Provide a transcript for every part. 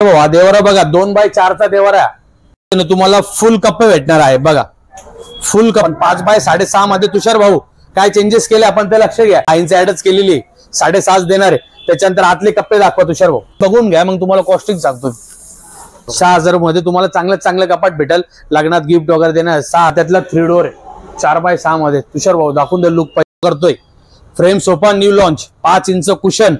भाऊ, हा देवरा बघा 2x4चा देवरा तुम्हाला फुल कप्पे भेटणार आहे बघा. फुल कप 5x6.5 मध्ये. तुषार भाऊ काय चेंजेस केले आपण ते लक्ष घ्या. आईंची ऍडच केलेली 6.5 देणार आहे. त्याच्यानंतर आतले कप्पे दाखवा तुषार भाऊ, बघून घ्या मग तुम्हाला कॉस्टिंग सांगतो. 6,000 मध्ये तुम्हाला चांगलं कपाट भेटेल. लग्नात गिफ्ट वगैरे देणार. 6 त्यातला 3 डोर आहे 4x6 मध्ये. तुषार भाऊ दाखवून दे लुक करतोय. Frame sofa new launch 5 inch cushion.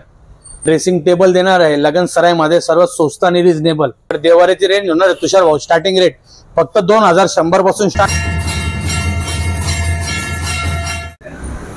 Dressing table देणार आहे लगन सराय मध्ये सर्वात स्वस्त आणि रिजनेबल. देवाऱ्याची रेंज होणार आहे तुषार भाऊ स्टार्टिंग रेट फक्त 2,100 पासून स्टार्ट.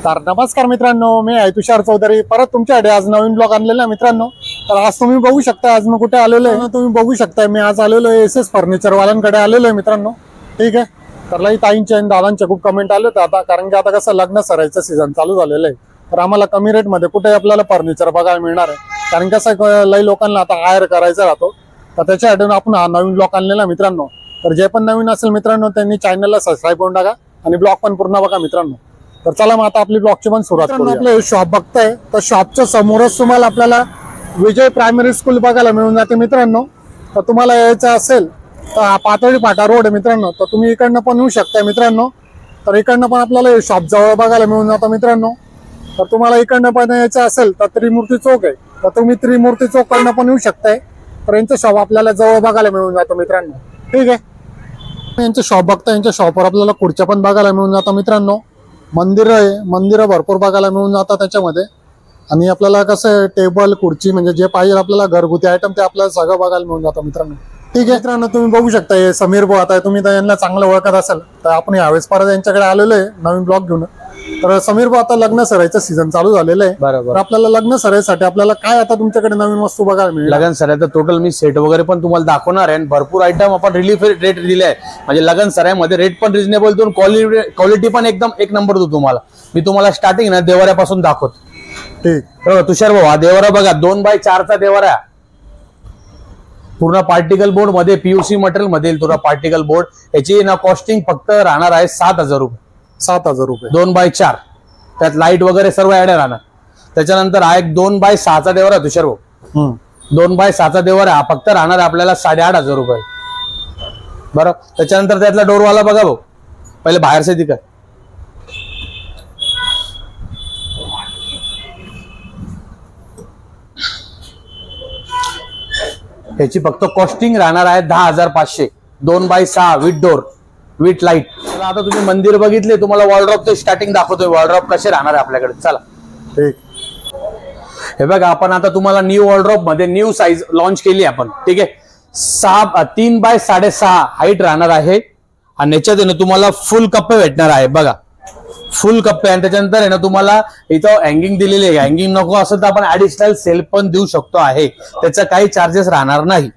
तर नमस्कार मित्रांनो, मी आहे तुषार चौधरी. परत तुमच्याकडे आज नवीन ब्लॉग आणलेला मित्रांनो. तर आज तुम्ही बघू शकता आज मी कुठे आलेलो आहे. तुम्ही बघू शकता मी आज आलेलो आहे SS फर्निचर वाल्यांकडे आलेलो आहे मित्रांनो. ठीक आहे. तर लई ताईंचे आणि दादांचे खूप कमेंट आले होते आता, कारण की आता कसं लग्न सरायचं सीझन चालू झालेलं आहे. तर आम्हाला कमी रेट मध्ये कुठे आपल्याला फर्निचर बघायला मिळणार आहे, कारण कसं लई लोकांना आता हायर करायचा राहतो. तर त्याच्यासाठी आपण हा नवीन ब्लॉग आणलेला मित्रांनो. तर जे पण नवीन असेल मित्रांनो त्यांनी चॅनलला सबस्क्राईब करून टाका आणि ब्लॉग पण पूर्ण बघा मित्रांनो. तर चला मग आता आपली ब्लॉगची पण सुरुवात करू. आपलं शॉप बघताय तर शॉपच्या समोरच तुम्हाला आपल्याला विजय प्रायमरी स्कूल बघायला मिळून जाते मित्रांनो. तर तुम्हाला यायचं असेल तर पातळी फाटा रोड आहे मित्रांनो. तर तुम्ही इकडनं पण येऊ शकता मित्रांनो. तर इकडनं पण आपल्याला शॉप जवळ बघायला मिळून जातं मित्रांनो. तर तुम्हाला इकडनं पण यायचं असेल तर त्रिमूर्ती चौक आहे, तर तुम्ही त्रिमूर्ती चौक कडनं पण येऊ शकताय. तर यांचं शॉप आपल्याला जवळ बघायला मिळून जातं मित्रांनो. ठीक आहे. यांचं शॉप बघता यांच्या शॉपवर आपल्याला खुर्च्या पण बघायला मिळून जातं मित्रांनो. मंदिर आहे, मंदिरं भरपूर बघायला मिळून जातात त्याच्यामध्ये. आणि आपल्याला कसं टेबल खुर्ची म्हणजे जे पाहिजे आपल्याला घरगुती आयटम ते आपल्याला सगळं बघायला मिळून जातं मित्रांनो. ठीक आहे मित्रांनो, तुम्ही बघू शकता हे समीर भाऊ. आता तुम्ही तर यांना चांगलं ओळखत असाल. तर आपण यावेळेस परत यांच्याकडे आलेलो आहे नवीन ब्लॉग घेऊन. तर समीर भाऊ आता लग्न सरायचं सीझन चालू झालेलं आहे. बरोबर. आपल्याला लग्न सरायसाठी आपल्याला काय आता तुमच्याकडे नवीन वस्तू बघायला मिळेल. लगन सरायचं टोटल मी सेट वगैरे पण तुम्हाला दाखवणार आहे. भरपूर आयटम आपण रिलीफ रेट दिले आहे. म्हणजे लगन सरायमध्ये रेट पण रिजनेबल देऊन क्वालिटी पण एकदम एक नंबर देऊ तुम्हाला. मी तुम्हाला स्टार्टिंग ना देवाऱ्यापासून दाखवतो. ठीक. तुषार भाऊ, हा देवारा बघा 2x4चा देवारा. पूर्ण पार्टिकल बोर्ड मध्ये PUC मटेरियल मध्ये तुला पार्टिकल बोर्ड. याची ना कॉस्टिंग फक्त राहणार आहे 7,000 रुपये. 7,000 रुपये 2x4. त्यात लाईट वगैरे सर्व ऍड राहणार. त्याच्यानंतर हा एक 2x6चा देवारा तुषार भाऊ. 2x6चा देवारा हा फक्त राहणार आपल्याला 8,500 रुपये. बरं. त्याच्यानंतर त्यातला डोरवाला बघा भाऊ, पहिले बाहेरचे दिखत. याची फक्त कॉस्टिंग राहणार आहे 10,500. 2x6 with door with light. आता तुम्ही मंदिर बघितले, तुम्हाला वॉलड्रॉप ते स्टार्टिंग दाखवतोय वॉलड्रॉप कसे राहणार आहे आपल्याकडे. चला. ठीक. हे बघा आपण आता तुम्हाला न्यू वॉलड्रॉप मध्ये न्यू साईज लॉन्च केली आपण. ठीक आहे. 3x6.5 हाईट राहणार आहे. आणि याच्यात तुम्हाला फुल कप्पे भेटणार आहे बघा. फुल कप्पे. आणि त्याच्यानंतर आहे ना तुम्हाला इथं हँगिंग दिलेली आहे. हँगिंग नको असेल तर आपण ऍडिशनल सेल्फ पण देऊ शकतो आहे. त्याचा काही चार्जेस राहणार नाही.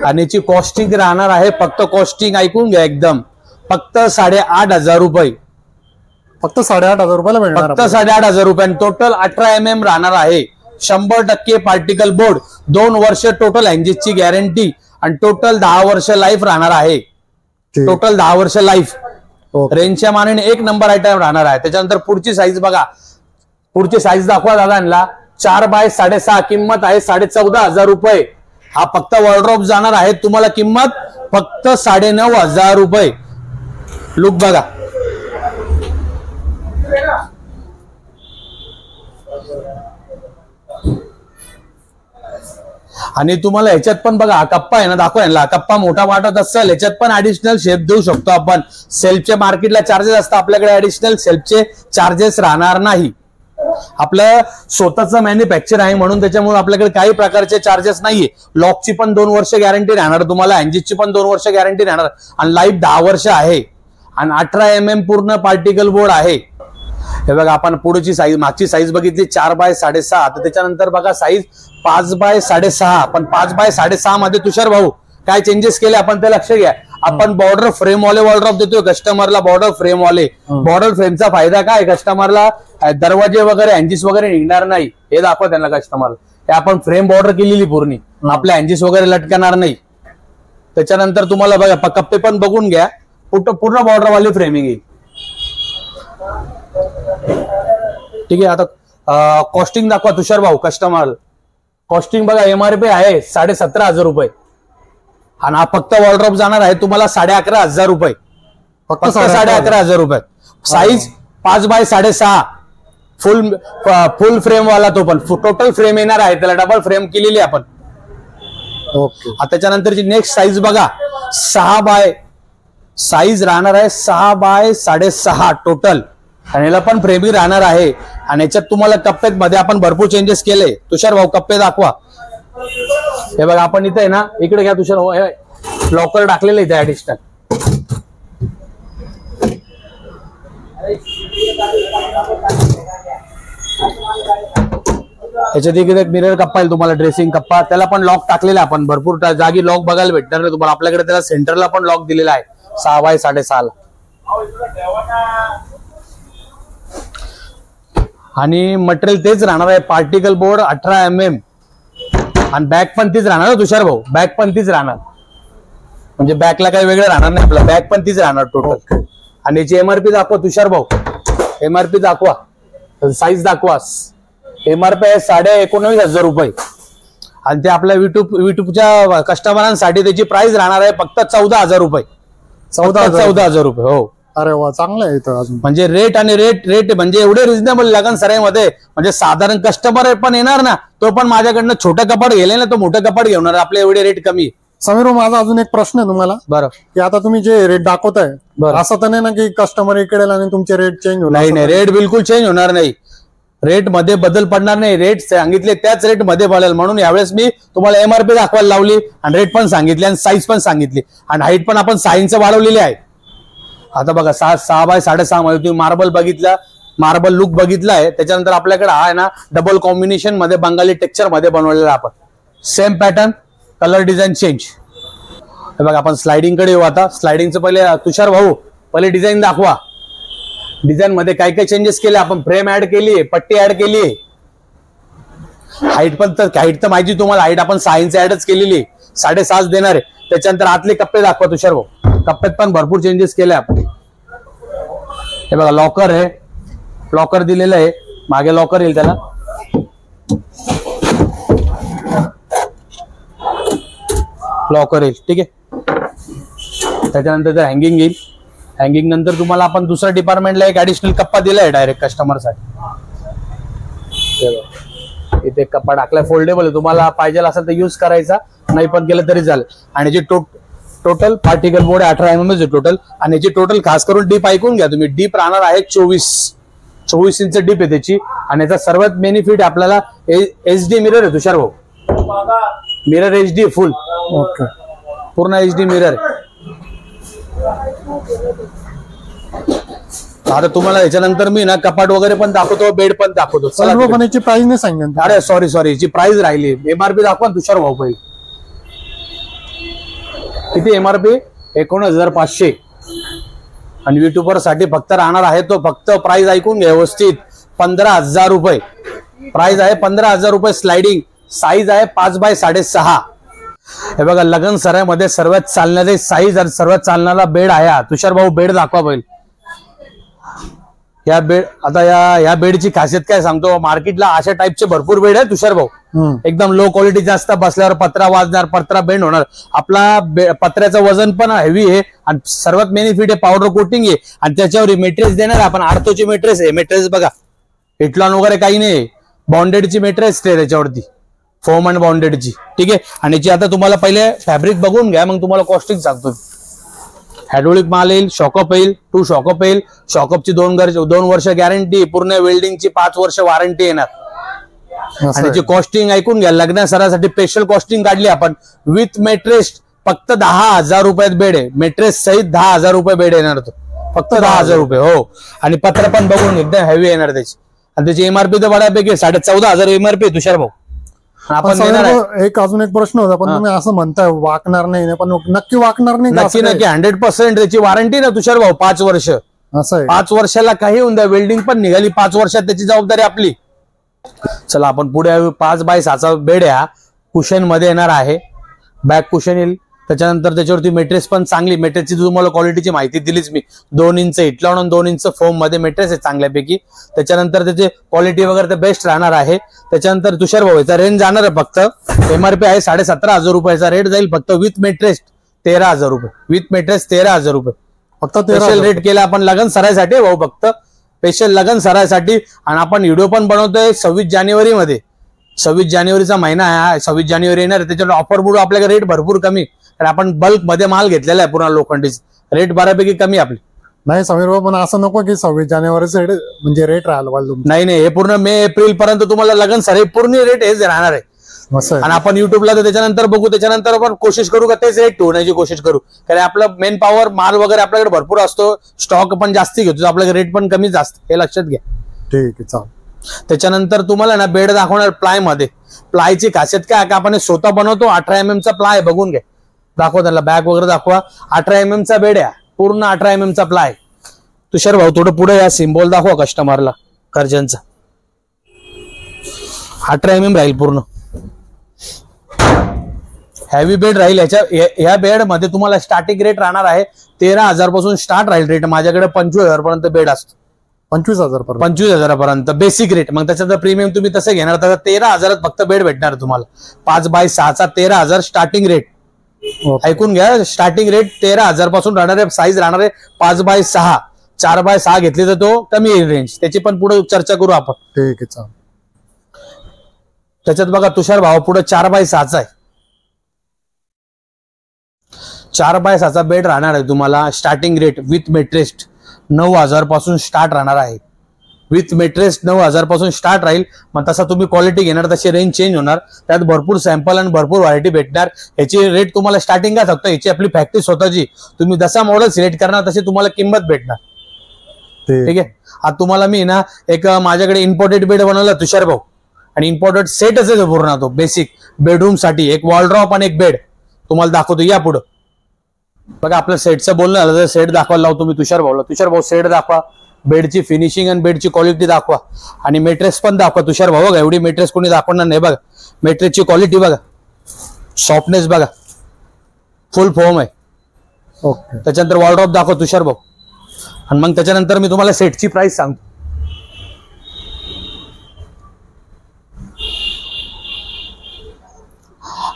आणि याची कॉस्टिंग राहणार आहे फक्त कॉस्टिंग ऐकून घ्या एकदम फक्त 8,500 रुपये. फक्त 8,500 रुपयाला मिळणार. फक्त 8,500 रुपये. टोटल 18 mm राहणार आहे. 100% पार्टिकल बोर्ड. 2 वर्ष टोटल एंजिनची गॅरंटी आणि टोटल 10 वर्ष लाईफ राहणार आहे. टोटल 10 वर्ष लाईफ. रेंजच्या मानाने एक नंबर आयटम राहणार आहे. त्याच्यानंतर पुढची साईज बघा. पुढची साईज दाखवा दादांना. 4x6.5 किंमत आहे 14,500 रुपये. हा फक्त वॉलड्रॉप जाणार आहे तुम्हाला किंमत फक्त 9,500 रुपये. लुक बघा. आणि तुम्हाला ह्याच्यात पण बघा हा कप्पा आहे ना दाखवा यांना. कप्पा मोठा वाटत असेल ह्याच्यात पण ऍडिशनल शेप देऊ शकतो आपण. सेल्फचे मार्केटला चार्जेस असतात, आपल्याकडे ऍडिशनल सेल्फचे चार्जेस राहणार नाही. आपलं स्वतःचं मॅन्युफॅक्चर आहे म्हणून त्याच्यामुळे आपल्याकडे काही प्रकारचे चार्जेस नाहीये. लॉकची पण 2 वर्ष गॅरंटी राहणार तुम्हाला. एंजिनची पण 2 वर्ष गॅरंटी राहणार. आणि लाईफ 10 वर्ष आहे. आणि 18 mm पूर्ण पार्टिकल बोर्ड आहे. हे बघा आपण पुढची साईज मागची साईज बघितली 4x6.5. तर त्याच्यानंतर बघा साईज 5x6.5. पण 5x6.5 मध्ये तुषार भाऊ काय चेंजेस केले आपण ते लक्ष घ्या. आपण बॉर्डर फ्रेम वाले वॉलड्रॉप देतोय कस्टमरला. बॉर्डर फ्रेम वाले. बॉर्डर फ्रेमचा फायदा काय कस्टमरला दरवाजे वगैरे एंजिस वगैरे निघणार नाही. हे दाखवा त्यांना कस्टमरला. हे आपण फ्रेम बॉर्डर केलेली पूर्ण. आपल्या एंजिस वगैरे लटकणार नाही. त्याच्यानंतर तुम्हाला बघा कप्पे पण बघून घ्या. पूर्ण बॉर्डर वाली फ्रेमिंग आहे. ठीक आहे. आता कॉस्टिंग दाखवा तुषार भाऊ कस्टमर. कॉस्टिंग बघा MRP आहे 17,500 रुपये आणि हा फक्त वॉलड्रॉप जाणार आहे तुम्हाला 11,500 रुपये, फक्त 11,500 रुपये. साईज 5x6.5 फुल फ्रेम वाला, तो पण टोटल फ्रेम येणार आहे, त्याला डबल फ्रेम केलेली आपण. ओके. त्याच्यानंतरची नेक्स्ट साईज बघा 6x साईज राहणार आहे 6x6.5 टोटल आणि याला पण फ्रेमिंग राहणार आहे. आणि याच्यात तुम्हाला कप्प्यात मध्ये आपण भरपूर चेंजेस केले. तुषार भाऊ कप्पे दाखवा. हे बघा आपण इथे आहे ना, इकडे घ्या तुषार भाऊ, लॉकर टाकलेलं इथे ऍडिशनल. याच्यात इकडे मिरर कप्पा आहे तुम्हाला, ड्रेसिंग कप्पा, त्याला पण लॉक टाकलेला आपण. भरपूर जागी लॉक बघायला भेटणार नाही तुम्हाला. आपल्याकडे त्याला सेंटरला पण लॉक दिलेला आहे 6x6.5 आणि मटेरियल तेच राहणार आहे. पार्टिकल बोर्ड 18 mm आणि बॅग पण तीच राहणार तुषार भाऊ, बॅग पण तीच राहणार, म्हणजे बॅगला काही वेगळं राहणार नाही आपलं, बॅग पण तीच राहणार टोटल. आणि याची MRP दाखवा तुषार भाऊ, MRP दाखवा, साईज दाखवा. MRP आहे 19,500 रुपये आणि ते आपल्या युट्यूबच्या कस्टमरांसाठी त्याची प्राइस राहणार आहे फक्त 14,000 रुपये. 14,000 रुपये. हो. अरे वा, चांगलं आहे इथं अजून. म्हणजे रेट आणि रेट म्हणजे एवढे रिझनेबल लगन सराईमध्ये, म्हणजे साधारण कस्टमर पण येणार ना, तो पण माझ्याकडनं छोटं कपाट गेले ना, तो मोठं कपाट घेणार. आपले एवढे रेट कमी. समीर, माझा अजून एक प्रश्न आहे तुम्हाला. बरं. की आता तुम्ही जे रेट दाखवताय, असं तर नाही ना की कस्टमर इकडे आणि तुमचे रेट चेंज होणार? नाही, रेट बिलकुल चेंज होणार नाही. रेट मध्ये बदल पडणार नाही. रेट सांगितले त्याच रेट मध्ये पडेल. म्हणून यावेळेस मी तुम्हाला MRP दाखवायला लावली आणि रेट पण सांगितले आणि साईज पण सांगितली आणि हाईट पण आपण 6 इंच वाढवलेली आहे. आता बघा 6x6.5 मध्ये तुम्ही मार्बल बघितला, मार्बल लुक बघितला आहे. त्याच्यानंतर आपल्याकडे हा आहे ना डबल कॉम्बिनेशन मध्ये बंगाली टेक्स्चर मध्ये बनवलेला आपण. Same pattern, colour design change. हे बघा आपण स्लायडिंग कडे येऊ. आता स्लायडिंगचं पहिले तुषार भाऊ पहिले डिझाईन दाखवा. डिझाईन मध्ये काय काय चेंजेस केले आपण? फ्रेम ऍड केली, पट्टी ऍड केली, हाईट पण, हाईट तर माहिती तुम्हाला, हाईट आपण 6 इंच ऍडच केलेली, 6.5 देणार आहे. त्याच्यानंतर आतले कप्पे दाखवा तुषार भाऊ. कप्प्यात पण भरपूर चेंजेस केले आपण. हे बघा लॉकर आहे, लॉकर दिलेलं आहे, मागे लॉकर येईल त्याला. लॉकर येईल, ठीक आहे. त्याच्यानंतर ते हँगिंग येईल. हँगिंग नंतर तुम्हाला आपण दुसऱ्या डिपार्टमेंटला एक ऍडिशनल कप्पा दिलाय डायरेक्ट कस्टमरसाठी. इथे कप्पा टाकलाय, फोल्डेबल आहे, तुम्हाला पाहिजे असेल तर युज करायचा, नाही पण केलं तरी चालेल. आणि जे total particle board 18 mm total. आणि याची टोटल खास करून डीप ऐकून घ्या तुम्ही. डीप राहणार आहे 24 इंच डीप आहे त्याची. आणि याचा सर्वात बेनिफिट आपल्याला HD मिरर आहे तुषार भाऊ. मिरर HD फुल. ओके. पूर्ण HD मिरर. आता तुम्हाला याच्यानंतर मी ना कपाट वगैरे पण दाखवतो, बेड पण दाखवतो. पण याची प्राइस नाही सांगितली. अरे सॉरी याची प्राइस राहिली. MRP दाखवा तुषार भाऊ पहिले. किती MRP? 19,500. आणि युट्यूबर साठी फक्त राहणार आहे तो, फक्त प्राइस ऐकून घ्या व्यवस्थित, 15,000 रुपये प्राइस आहे. 15,000 रुपये. स्लायडिंग साईज आहे 5x6.5. हे बघा लगन सरायमध्ये सर्वात चालणारे साईज आणि सर्वात चालणारा बेड आहे. तुषार भाऊ बेड दाखवा पहिले. या बेड, आता या बेडची खासियत काय सांगतो, मार्केटला अशा टाईपचे भरपूर बेड आहे तुषार भाऊ. एकदम लो क्वालिटी, जास्त बसल्यावर पत्रा वाजणार, पत्रा बेंड होणार. आपला पत्र्याचं वजन पण हेवी आहे आणि सर्वात बेनिफिट आहे पावडर कोटिंग आहे. आणि त्याच्यावर मेट्रेस देणार आपण. आर्थोची मेट्रेस आहे. मेट्रेस बघा, हिटलॉन वगैरे काही नाही, बॉन्डेडची मेट्रेस आहे त्याच्यावरती, फोम अँड बॉन्डेडची, ठीक आहे. आणि याची आता तुम्हाला पहिले फॅब्रिक बघून घ्या, मग तुम्हाला कॉस्टिंग सांगतो. हायड्रोलिक माल येईल, शॉकअप येईल, 2 शॉकअप येईल. शॉकअपची 2 वर्ष गॅरंटी, पूर्ण वेल्डिंगची 5 वर्ष वॉरंटी येणार. आणि याची कॉस्टिंग ऐकून घ्या. लग्न सरासाठी स्पेशल कॉस्टिंग काढली आपण विथ मेट्रेस. फक्त 10,000 रुपयात बेड आहे. मेट्रेस सहित 10,000 रुपये बेड येणार तो, फक्त 10,000 रुपये. हो. आणि पत्र पण बघून एकदम हेवी येणार त्याची. आणि त्याची MRP तर बऱ्यापैकी 14,500 MRP तुषार भाऊ. आपण एक अजून एक प्रश्न होता, पण तुम्ही असं म्हणताय वाकणार नाही, पण नक्की वाकणार नाही? नक्की 100% त्याची वॉरंटी ना तुषार भाऊ, 5 वर्ष. असं आहे? 5 वर्षाला काही होऊन द्या, वेल्डिंग पण निघाली 5 वर्षात, त्याची जबाबदारी आपली. चला आपण पुढे 5x6 बेड या कुशन मध्ये येणार आहे. बॅक कुशन येईल, त्याच्यानंतर त्याच्यावरती मेट्रेस पण चांगली, मेट्रेसची तुम्हाला क्वालिटीची माहिती दिलीच मी. 2 इंच इट लावून 2 इंच फोम मध्ये मेट्रेस आहे चांगल्यापैकी. त्याच्यानंतर त्याची क्वालिटी वगैरे तर बेस्ट राहणार आहे. त्याच्यानंतर तुषार भाऊ याचा रेंज जाणार आहे फक्त MRP आहे 17,500 रुपयाचा रेट जाईल फक्त विथ मेट्रेस 13,000 रुपये. विथ मेट्रेस 13,000 रुपये फक्त. स्पेशल रेट केला आपण लगन सरायसाठी भाऊ, फक्त स्पेशल लगन सरायसाठी. आणि आपण व्हिडिओ पण बनवतोय 26 जानेवारी मध्ये. 26 जानेवारीचा महिना आहे, 26 जानेवारी येणार. त्याच्यावर ऑफर बुड आपल्याकडे रेट भरपूर कमी, कारण आपण बल्क मध्ये माल घेतलेला आहे पूर्ण लोखंडीचा. रेट बऱ्यापैकी कमी आपली. नाही समीर भाऊ, पण असं नको की 26 जानेवारीचे म्हणजे रेट राहिला पाहिजे. नाही, हे पूर्ण मे एप्रिल पर्यंत तुम्हाला लगन सर पूर्ण रेट हेच राहणार आहे. आणि आपण युट्यूबला तर त्याच्यानंतर बघू, त्याच्यानंतर आपण कोशिश करू का तेच रेट ठेवण्याची कोशिश करू, कारण आपलं मेन पॉवर माल वगैरे आपल्याकडे भरपूर असतो, स्टॉक पण जास्ती घेतो, आपल्याकडे रेट पण कमीच असतं, हे लक्षात घ्या. ठीक आहे चालेल. त्याच्यानंतर तुम्हाला ना बेड दाखवणार प्लाय मध्ये. प्लायची खासियत काय का आपण स्वतः बनवतो. 18 mm चा प्लाय बघून घ्या, दाखवा त्याला बॅग वगैरे दाखवा. 18 mm चा बेड आहे, पूर्ण 18 mm चा प्लाय. तुषार भाऊ थोडं पुढे या, सिम्बॉल दाखवा कस्टमरला कर्जनचा. 18 mm राहील पूर्ण. हेवी बेड राहील. या बेड मध्ये तुम्हाला स्टार्टिंग रेट राहणार आहे 13,000 पासून स्टार्ट राहील रेट. माझ्याकडे 25,000 पर्यंत बेड असतो. 25,000 पर्यंत बेसिक रेट. मग त्याच्यात प्रीमियम तुम्ही तसं घेणार तर 13,000 फक्त बेड भेटणार तुम्हाला. 5x6 13,000 starting rate. ऐकून घ्या, स्टार्टिंग रेट 13,000 पासून राहणार आहे. साईज राहणार आहे 5x6. 4x6 घेतली तर तो कमी येईल रेंज, त्याची पण पुढे चर्चा करू आपण. ठीक आहे. त्याच्यात बघा तुषार भाव पुढे 4x6 आहे. 4x6 बेड राहणार आहे तुम्हाला. स्टार्टिंग रेट विथ मेट्रेस 9,000 पासून स्टार्ट राहणार आहे. विथ मेट्रेस 9,000 पासून स्टार्ट राहील. मग तसा तुम्ही क्वालिटी घेणार तशी रेंज चेंज होणार. त्यात भरपूर सॅम्पल आणि भरपूर व्हरायटी भेटणार. याची रेट तुम्हाला स्टार्टिंग काय सांगतो, याची आपली फॅक्टरी स्वतःची. तुम्ही जसा मॉडेल सिलेक्ट करणार तशी तुम्हाला किंमत भेटणार. ठीक आहे. आता तुम्हाला मी ना एक माझ्याकडे इम्पोर्टेड बेड बनवला तुषार भाऊ, आणि इम्पोर्टेड सेटच आहे पूर्ण तो बेसिक बेडरूम साठी. एक वॉलड्रॉप आणि एक बेड तुम्हाला दाखवतो. या पुढं बघा, आपल्या सेटचं बोलणं झालं तर सेट दाखवायला लावतो मी तुषार भाऊला. तुषार भाऊ सेट दाखवा, बेडची फिनिशिंग आणि बेडची क्वालिटी दाखवा, आणि मेट्रेस पण दाखवा. तुषार भाऊ बघा, एवढी मेट्रेस कोणी दाखवणार नाही. बघा मेट्रेसची क्वालिटी बघा, सॉफ्टनेस बघा, फुल फॉर्म आहे. ओके. त्याच्यानंतर वॉलड्रॉप दाखवा तुषार भाऊ, आणि मग त्याच्यानंतर मी तुम्हाला सेटची प्राइस सांगतो.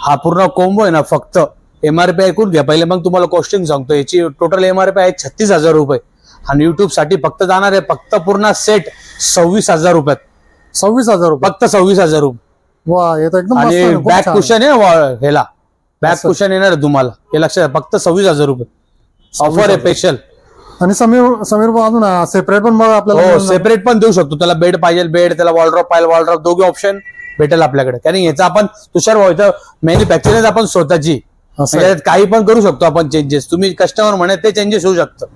हा पूर्ण कोंबो आहे ना, फक्त MRP ऐकून घ्या पहिले, मग तुम्हाला कॉस्टिंग सांगतो. याची टोटल MRP आहे 36,000 रुपये, आणि युट्यूब साठी फक्त जाणार आहे फक्त पूर्ण सेट 26,000 रुपयात. 26,000 रुपये फक्त 26,000 रुपये. वा, हे तर एकदम मस्त आणि आहे. खूप बॅक छान. कुशन आहे ह्याला, बॅक कुशन येणार आहे तुम्हाला, हे लक्षात. फक्त 26,000 रुपये ऑफर आहे स्पेशल. आणि समीर भाऊ अजून सेपरेट पण बघा आपल्याला. हो, सेपरेट पण देऊ शकतो. त्याला बेड पाहिजे बेड, त्याला वॉलड्रॉप पाहिजे वॉलड्रॉप, दोघे ऑप्शन भेटेल आपल्याकडे. कारण याचा आपण तुषार भाऊ इथं मॅन्युफॅक्चरिंग आपण स्वतःची, त्याच्यात काही पण करू शकतो आपण चेंजेस. तुम्ही कस्टमर म्हणे ते चेंजेस होऊ शकतं.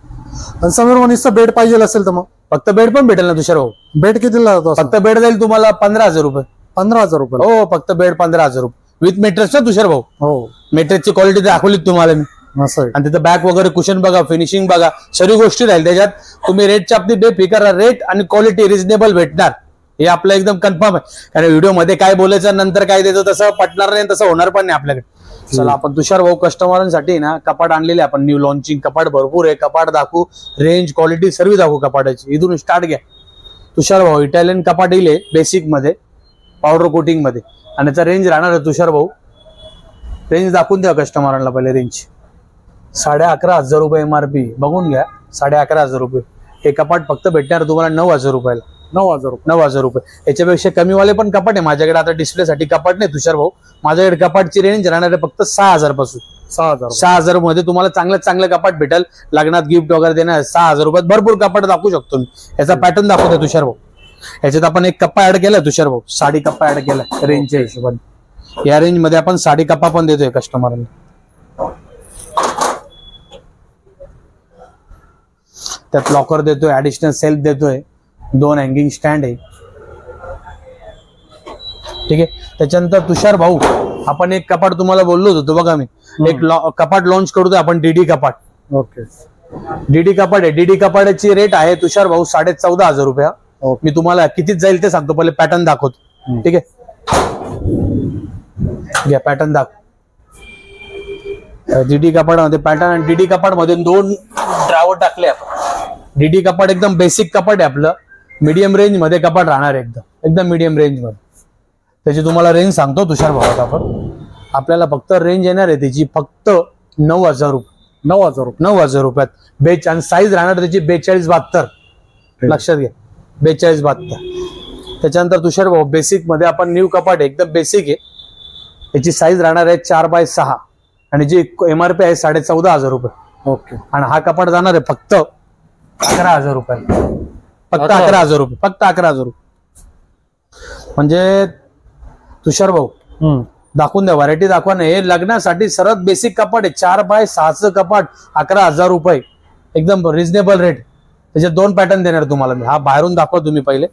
आणि समीर भाऊ बेड पाहिजे असेल तर मग फक्त बेड पण भेटेल ना तुषार भाऊ. बेड कितीला जातो? फक्त बेड जाईल तुम्हाला 15,000 रुपये. 15,000 रुपये. हो, फक्त बेड 15,000 रुपये विथ मेट्रेस ना तुषार भाऊ. हो, मेट्रेसची क्वालिटी दाखवली तुम्हाला मी. आणि तिथं बॅक वगैरे कुशन बघा, फिनिशिंग बघा, सर्व गोष्टी राहील त्याच्यात. तुम्ही रेटच्या बाबतीत बेफिकर, रेट आणि क्वालिटी रिजनेबल भेटणार, हे आपलं एकदम कन्फर्म आहे. कारण व्हिडिओ मध्ये काय बोलायचं नंतर काय द्यायचं तसं पटणार नाही, तसं होणार पण नाही आपल्याकडे. चला आपण तुषार भाऊ कस्टमरांसाठी ना कपाट आणलेले आपण, न्यू लॉन्चिंग कपाट भरपूर आहे. कपाट दाखवू, रेंज क्वालिटी सर्व दाखवू कपाटाची. इथून स्टार्ट घ्या. तुषार भाऊ इटालियन कपाट येईल बेसिक मध्ये, पावडर कोटिंग मध्ये, आणि त्याचा रेंज राहणार आहे तुषार भाऊ. रेंज दाखवून द्या कस्टमरांना पहिले. रेंज 11,500 रुपये MRP बघून घ्या. 11,500 रुपये हे कपाट फक्त भेटणार तुम्हाला 9,000 रुपयाला. 9,000 रुपये. याच्यापेक्षा कमीवाले पण कपाट आहे माझ्याकडे. आता डिस्प्ले साठी कपाट नाही तुषार भाऊ, माझ्याकडे कपाटची रेंज राहणार आहे फक्त 6,000 पासून. 6,000 मध्ये तुम्हाला चांगलं कपाट भेटेल. लग्नात गिफ्ट वगैरे देणार 6,000 रुपयात भरपूर कपाट दाखवू शकतो मी. याचा पॅटर्न दाखवतो तुषार भाऊ. याच्यात आपण एक कप्पा ऍड केलाय तुषार भाऊ, साडी कप्पा ऍड केलाय रेंजच्या हिशोबाने. या रेंज मध्ये आपण साडी कप्पा पण देतोय कस्टमरला. त्यात लॉकर देतोय, ऍडिशनल सेल्फ देतोय, 2 हँगिंग स्टँड आहे. ठीक आहे. त्याच्यानंतर तुषार भाऊ आपण एक कपाट तुम्हाला बोललो होतो बघा मी, एक कपाट लॉन्च करतोय आपण, डीडी कपाट. ओके. डीडी कपाट आहे. डीडी कपाटाची रेट आहे तुषार भाऊ 14,500 रुपया. मी तुम्हाला कितीच जाईल ते सांगतो, पहिले पॅटर्न दाखवतो. ठीक आहे, घ्या पॅटर्न दाखव. डीडी कपाटामध्ये पॅटर्न आणि डीडी कपाट मध्ये 2 ड्रावर टाकले आपण। डीडी कपाट एकदम बेसिक कपाट आहे आपलं, मीडियम रेंज मध्ये कपाट राहणार आहे, एकदम मीडियम रेंज मध्ये। त्याची तुम्हाला रेंज सांगतो तुषार भाऊ, आपण आपल्याला फक्त रेंज येणार आहे त्याची फक्त 9,000 रुपये। 9,000 रुपयात आणि साईज राहणार त्याची 42-72, लक्षात घ्या 42-72। त्याच्यानंतर तुषार भाऊ बेसिक मध्ये आपण न्यू कपाट आहे, एकदम बेसिक आहे, याची साईज राहणार आहे 4x6 आणि जी MRP आहे 14,500 रुपये। ओके। आणि हा कपाट जाणार आहे फक्त 11,000 रुपये, फक्त 11,000 रुपये, फक्त 11,000 रुपये। म्हणजे तुषार भाऊ दाखवून द्या, व्हरायटी दाखवा ना। हे लग्नासाठी सर्वात बेसिक कपाट आहे, 4x6चं कपाट 11,000 रुपये, एकदम रिझनेबल रेट। त्याच्यात 2 पॅटर्न देणार तुम्हाला मी, हा बाहेरून दाखवा तुम्ही पहिले।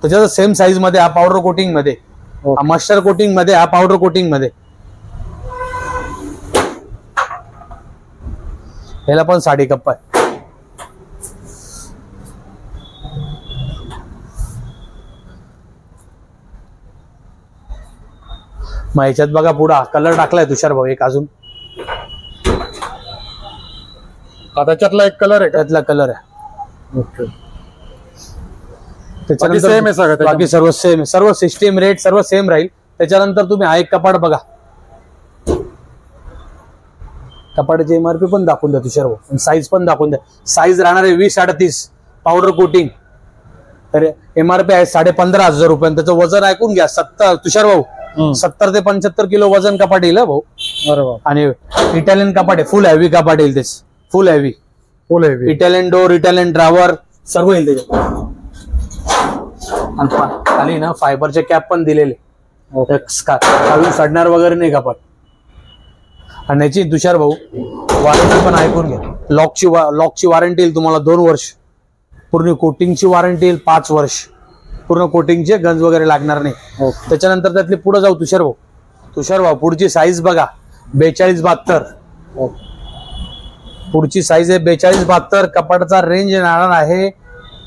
त्याच्यात सेम साईज मध्ये, हा पावडर कोटिंग मध्ये, हा मास्टर कोटिंग मध्ये, हा पावडर कोटिंग मध्ये। ह्याला पण साडी कप्पा आहे। मग ह्याच्यात बघा पुढे कलर टाकलाय तुषार भाऊ एक अजून, त्याच्यातला एक कलर आहे, त्यातला कलर आहे। ओके। त्याच्यानंतर सेम आहे सगळं, बाकी सर्व सेम आहे, सर्व सिस्टीम रेट सर्व सेम राहील। त्याच्यानंतर तुम्ही हा एक कपाट बघा, कपाटाची MRP पण दाखवून द्या तुषार भाऊ, साईज पण दाखवून द्या। साईज राहणार आहे 20-38, पावडर कोटिंग, तर MRP आहे 15,500 रुपये। त्याचं वजन ऐकून घ्या, 70 तुषार भाऊ 70 ते 75 किलो वजन कपाट येईल भाऊ। आणि इटालियन कपाट आहे, फुल हेवी कपाट येईल त्याच, फुल heavy Italian door, Italian drawer सर्व येईल त्याच्यात। आणि खाली ना फायबरचे कॅप पण दिलेले, खालून सडणार वगैरे नाही कपाट। आणि याची तुषार भाऊ वॉरंटी पण ऐकून घ्या, लॉकची वॉरंटी येईल तुम्हाला 2 वर्ष, पूर्ण कोटिंगची वॉरंटी येईल 5 वर्ष, पूर्ण कोटिंगचे गंज वगैरे लागणार नाही। त्याच्यानंतर त्यातली पुढे जाऊ तुषार भाऊ, पुढची साईज बघा 42-72, पुढची साईज आहे 42-72। कपाटाचा रेंज येणार आहे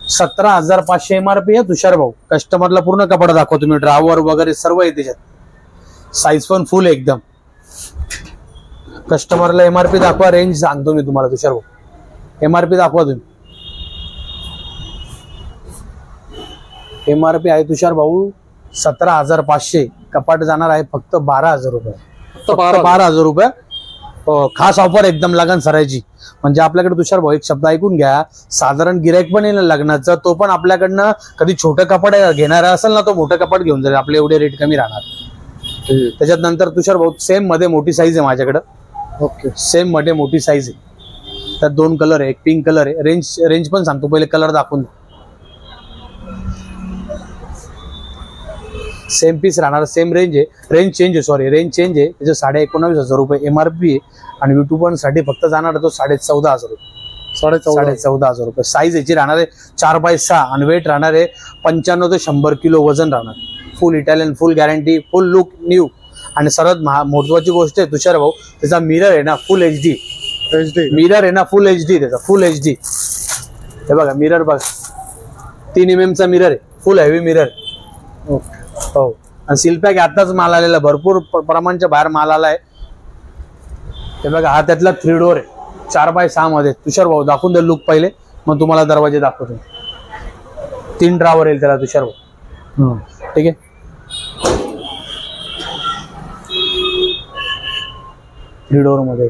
17,500 MRP आहे तुषार भाऊ। कस्टमरला पूर्ण कपाट दाखवा तुम्ही, ड्रावर वगैरे सर्व आहे त्याच्यात, साईज पण फुल एकदम। कस्टमरला MRP दाखवा, रेंज सांगतो मी तुम्हाला तुषार भाऊ, MRP दाखवा तुम्ही। MRP आहे तुषार भाऊ 17,500, कपाट जाणार आहे फक्त 12,000 रुपये, फक्त 12,000 रुपये। खास ऑफर एकदम लगन सरायची। म्हणजे आपल्याकडे तुषार भाऊ एक शब्द ऐकून घ्या, साधारण गिराईक पण येईल लग्नाचं, तो पण आपल्याकडनं कधी छोटं कपाट घेणार असेल ना, तो मोठं कपाट घेऊन जाईल, आपले एवढे रेट कमी राहणार। त्याच्यात नंतर तुषार भाऊ सेम मध्ये मोठी साईज आहे माझ्याकडे, ओके, सेम मध्ये मोठी साईज आहे, त्यात 2 कलर आहे, एक पिंक कलर आहे। रेंज पण सांगतो, पहिले कलर दाखवून। सेम पीस राहणार, सेम रेंज आहे, रेंज चेंज आहे, त्याचे 19,500 रुपये MRP आहे। आणि YouTube साठी फक्त जाणार तो 14,500 रुपये, 14,500 रुपये। साईज याची राहणार आहे 4x6 आणि वेट राहणार आहे 95 ते 100 किलो वजन राहणार। फुल इटालियन, फुल गॅरंटी, फुल लुक न्यू। आणि सर्वात महत्वाची गोष्ट आहे तुषार भाऊ, त्याचा मिरर आहे ना फुल HD मिरर आहे ना, फुल HD त्याचा, फुल HD। हे बघा मिरर बघा, 3 mm चा मिरर आहे, फुल हेवी मिरर। हो, आणि सीलपॅक आताच माल आलेला, भरपूर प्रमाणाच्या बाहेर माल आलाय। हे बघा हा त्यातला 3 डोर आहे, 4x6 मध्ये। तुषार भाऊ दाखवून दे लुक पहिले, मग तुम्हाला दरवाजे दाखवतो। 3 ड्रावर येईल त्याला तुषार भाऊ, ठीक आहे। 3 डोर मध्ये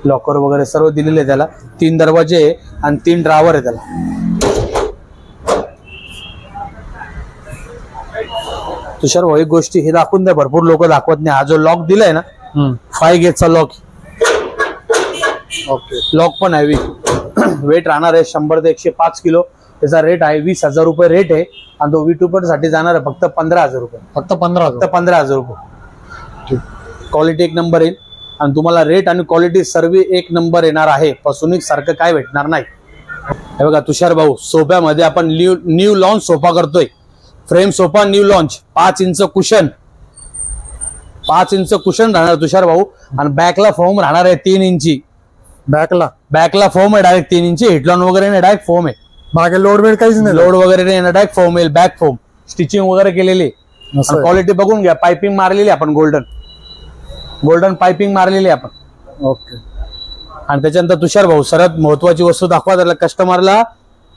लॉकर वगैरे सर्व दिलेले त्याला, 3 दरवाजे आणि 3 ड्रावर आहे त्याला। तुषार भाऊ एक गोष्टी हे दाखवून द्या, भरपूर लोक दाखवत नाही। हा जो लॉक दिलाय ना 5 गेटचा लॉक, ओके, लॉक पण आहे, वेट राहणार आहे 100 ते 105 किलो। त्याचा रेट आहे 20,000 रुपये रेट आहे। आणि तो V2 साठी जाणार आहे फक्त 15,000 रुपये, फक्त 15,000 रुपये। क्वालिटी एक नंबर येईल आणि तुम्हाला रेट आणि क्वालिटी सर्व एक नंबर येणार आहे, फसवणूक सारखं काय भेटणार नाही। हे बघा तुषार भाऊ, सोफ्यामध्ये आपण न्यू लॉन्च सोफा करतोय, frame sofa new launch, 5 inch cushion, 5 inch cushion राहणार तुषार भाऊ। आणि बॅकला फोम राहणार आहे 3 इंची, बॅकला फोम आहे डायरेक्ट 3 इंची, हिटलॉन वगैरे नाही, डायरेक्ट फोम आहे, मागे लोड वेट काहीच नाही, लोड वगैरे नाही, डायरेक्ट फोम येईल, बॅक फोम, स्टिचिंग वगैरे केलेली। क्वालिटी बघून घ्या, पाइपिंग मारलेली आपण गोल्डन, गोल्डन पाइपिंग मारलेली आहे आपण. ओके. आणि त्याच्यानंतर तुषार भाऊ सर्वात महत्वाची वस्तू दाखवा, त्याला कस्टमरला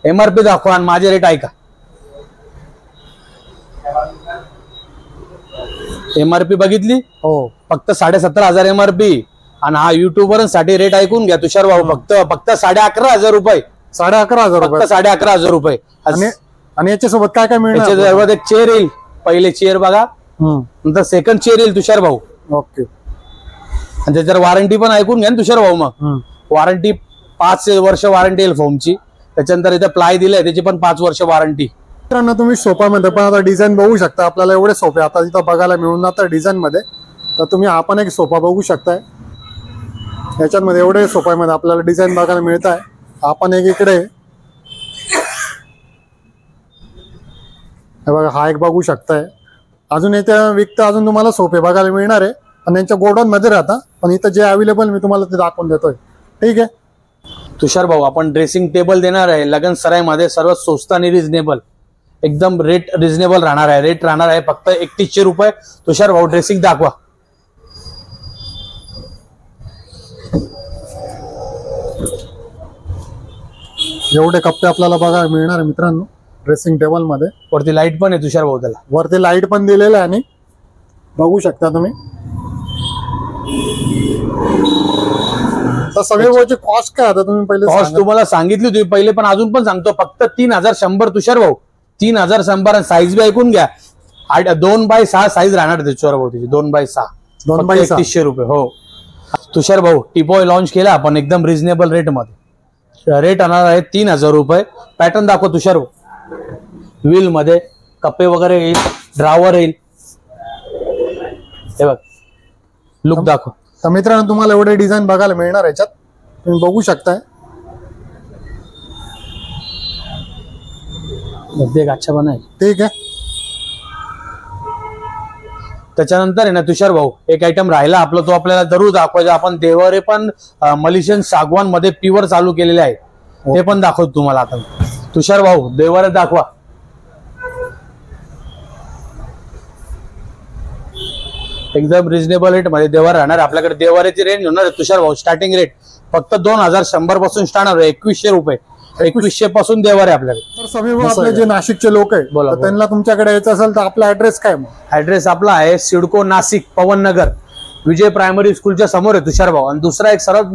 MRP दाखवा आणि माझे रेट ऐका. MRP बघितली हो, फक्त 17,500 MRP. आणि हा युट्यूबरसाठी रेट ऐकून घ्या तुषार भाऊ, फक्त 11,500 रुपये. 11,500 रुपये. फक्त 11,500 रुपये. आणि याच्यासोबत काय काय मिळणार? याच्यासोबत एक चेअर येईल. पहिले चेअर बघा, नंतर सेकंड चेअर येईल तुषार भाऊ. ओके. आणि त्याच्यावर वॉरंटी पण ऐकून घ्या ना तुषार भाऊ. मग वॉरंटी 5 वर्ष वॉरंटी येईल फोमची. त्याच्यानंतर इथे प्लाय दिलाय त्याची पण 5 वर्ष वॉरंटी. मित्रांनो तुम्ही सोफामध्ये पण आता डिझाईन बघू शकता. आपल्याला एवढे सोफे आता इथं बघायला मिळून जातात डिझाईन मध्ये. तर तुम्ही हा पण एक सोफा बघू शकताय. याच्यामध्ये एवढे सोफामध्ये आपल्याला डिझाईन बघायला मिळत आहे. आपण एक इकडे हे बघा, हा एक बघू शकताय. अजून इथे विकता अजून तुम्हाला सोफे बघायला मिळणार आहे, पण यांच्या गोडाऊन मध्ये राहता. पण इथं जे अवेलेबल मी तुम्हाला ते दाखवून देतोय. ठीक आहे तुषार भाऊ, आपण ड्रेसिंग टेबल देणार आहे लगन सरायमध्ये, सर्वात स्वस्त आणि रिझनेबल. एकदम रेट रिझनेबल राहणार आहे. रेट राहणार आहे फक्त 3100 रुपये. तुषार भाऊ ड्रेसिंग दाखवा. एवढे कप्पे आपल्याला बघायला मिळणार आहे मित्रांनो ड्रेसिंग टेबल मध्ये. वरती लाईट पण आहे तुषार भाऊ, त्याला वरती लाईट पण दिलेलं आहे. आणि बघू शकता तुम्ही तर सगळे गोष्टी कॉस्ट काय आता तुम्ही पहिले कॉस्ट तुम्हाला सांगितली होती पहिले, पण अजून पण सांगतो फक्त 3,100 तुषार भाऊ. 3,100. साईज बी ऐकून घ्या. 2x6 साईज राहणार तुषार भाऊ त्याची. 2x6 3100 रुपये. हो तुषार भाऊ, टिपॉय लॉन्च केला आपण एकदम रिझनेबल रेट मध्ये. रेट आणणार आहे 3,000 रुपये. पॅटर्न दाखव तुषार भाऊ. व्हील मध्ये कप्पे वगैरे येईल, ड्रावर येईल. हे बघ लुक दाखव. तर मित्रांनो तुम्हाला एवढे डिझाईन बघायला मिळणार याच्यात, तुम्ही बघू शकताय. अच्छा बनाय. ठीक आहे. त्याच्यानंतर आहे ना तुषार भाऊ एक आयटम राहिला आपला, तो आपल्याला जरूर दाखवायचा. आपण देवारे पण मलिशन सागवान मध्ये प्युअर चालू केलेले आहे, ते पण दाखवतो तुम्हाला आता. तुषार भाऊ देवारे दाखवा. एकदम रिझनेबल रेट मध्ये देवार राहणार आपल्याकडे. देवाऱ्याची रेंज होणार तुषार भाऊ स्टार्टिंग रेट फक्त 2,100 पासून स्टार्ट होणार. 2,100 रुपये. 2,100 पासून देवारे आपल्याकडे. तर समीर भाऊ, आपले जे नाशिकचे लोक आहे बोला, त्यांना तुमच्याकडे यायचं असेल तर आपला ऍड्रेस काय? ऍड्रेस आपला आहे सिडको नाशिक पवननगर, विजय प्रायमरी स्कूलच्या समोर आहे तुषार भाऊ. आणि दुसरा एक सर्वात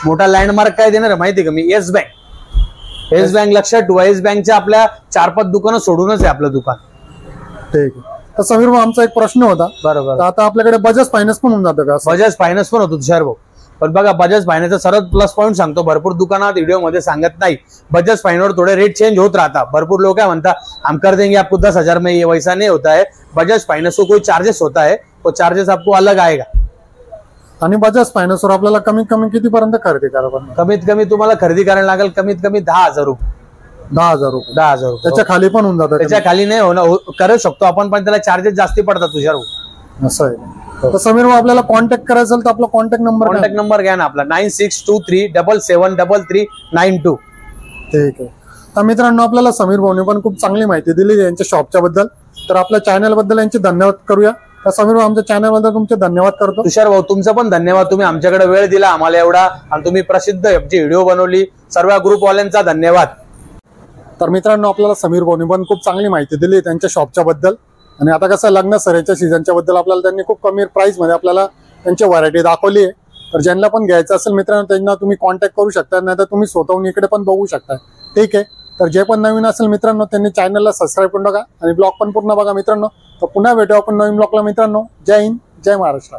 मोठा लँडमार्क काय देणार आहे माहिती का मी? Yes Bank. येस बँक लक्षात ठेवा. येस बँकच्या आपल्या 4-5 दुकानं सोडूनच आहे आपलं दुकान. ठीक आहे. तर समीर भाऊ आमचा एक प्रश्न होता. बरोबर. आता आपल्याकडे बजाज फायनान्स पण होऊन जातं का? बजाज फायनान्स पण होतो तुषार भाऊ. पण बघा बजाज फायनान्सचा सर्वात प्लस पॉईंट सांगतो, भरपूर दुकानात व्हिडिओ मध्ये सांगत नाही. बजाज फायनान्सवर थोडे रेट चेंज होत राहता. भरपूर लोग म्हणता हम कर देंगे आपको 10,000 में, ये वैसा नहीं होता है. बजाज फायनान्स को कोई चार्जेस होता है, वो चार्जेस आपको अलग आएगा. आणि बजाज फायनान्सवर आपल्याला कमीत कमी कितीपर्यंत खरेदी करावं? कमीत कमी तुम्हाला खरेदी करायला लागेल कमीत कमी 10,000 रुपये. 10,000 रुपये. 10,000 रुपये. त्याच्या खाली पण होऊन जातं? त्याच्या खाली नाही होणं, करू शकतो आपण, पण त्याला चार्जेस जास्ती पडतात तुषार भाऊ. असं आहे. तर समीर भाऊ आपल्याला कॉन्टॅक्ट करायचं असेल तर आपला कॉन्टॅक्ट नंबर घ्या ना आपला 9623777392. ठीक आहे. तर मित्रांनो आपल्याला समीर भाऊने पण खूप चांगली माहिती दिली यांच्या शॉपच्या बद्दल. तर आपल्या चॅनल बद्दल यांचे धन्यवाद करूया. तर समीर भाऊ आमच्या चॅनल बद्दल तुमचे धन्यवाद करतो. तुषार भाऊ तुमचा पण धन्यवाद. तुम्ही आमच्याकडे वेळ दिला आम्हाला एवढा, आणि तुम्ही प्रसिद्ध व्हिडिओ बनवली. सर्व ग्रुपवाल्यांचा धन्यवाद. तर मित्रांनो आपल्याला समीर भाऊने पण खूप चांगली माहिती दिली त्यांच्या शॉपच्या बद्दल. आणि आता कसं लग्न सराईच्या सीझनच्या बद्दल आपल्याला त्यांनी खूप कमी प्राइस मध्ये आपल्याला त्यांची व्हरायटी दाखवली आहे. तर ज्यांना पण घ्यायचं असेल मित्रांनो त्यांना तुम्ही कॉन्टॅक्ट करू शकता, नाही तर तुम्ही स्वतःहून इकडे पण बघू शकता. ठीक आहे. तर जे पण नवीन असेल मित्रांनो त्यांनी चॅनलला सबस्क्राईब करून टाका आणि ब्लॉग पण पूर्ण बघा मित्रांनो. तर पुन्हा भेटू आपण नवीन ब्लॉगला मित्रांनो. जय हिंद, जय महाराष्ट्र.